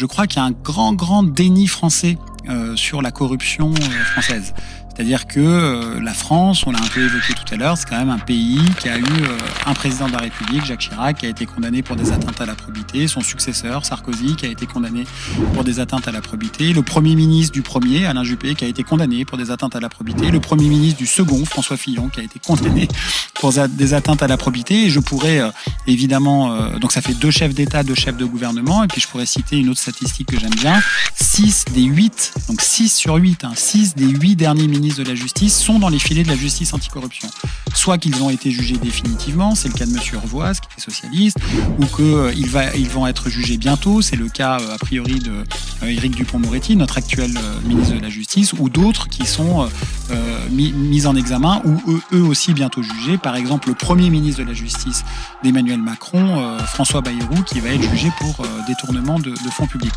Je crois qu'il y a un grand déni français sur la corruption française. C'est-à-dire que la France, on l'a un peu évoqué tout à l'heure, c'est quand même un pays qui a eu un président de la République, Jacques Chirac, qui a été condamné pour des atteintes à la probité, son successeur, Sarkozy, qui a été condamné pour des atteintes à la probité, le premier ministre du premier, Alain Juppé, qui a été condamné pour des atteintes à la probité, le premier ministre du second, François Fillon, qui a été condamné pour des atteintes à la probité. Et je pourrais évidemment, donc ça fait 2 chefs d'État, 2 chefs de gouvernement, et puis je pourrais citer une autre statistique que j'aime bien, 6 des 8, donc 6 sur 8, 6 des 8 derniers ministres de la justice sont dans les filets de la justice anticorruption. Soit qu'ils ont été jugés définitivement, c'est le cas de M. Urvoas, qui était socialiste, ou qu'ils vont être jugés bientôt, c'est le cas a priori de Éric Dupond-Moretti, notre actuel ministre de la Justice, ou d'autres qui sont mis en examen, ou eux aussi bientôt jugés. Par exemple, le premier ministre de la Justice d'Emmanuel Macron, François Bayrou, qui va être jugé pour détournement de fonds publics.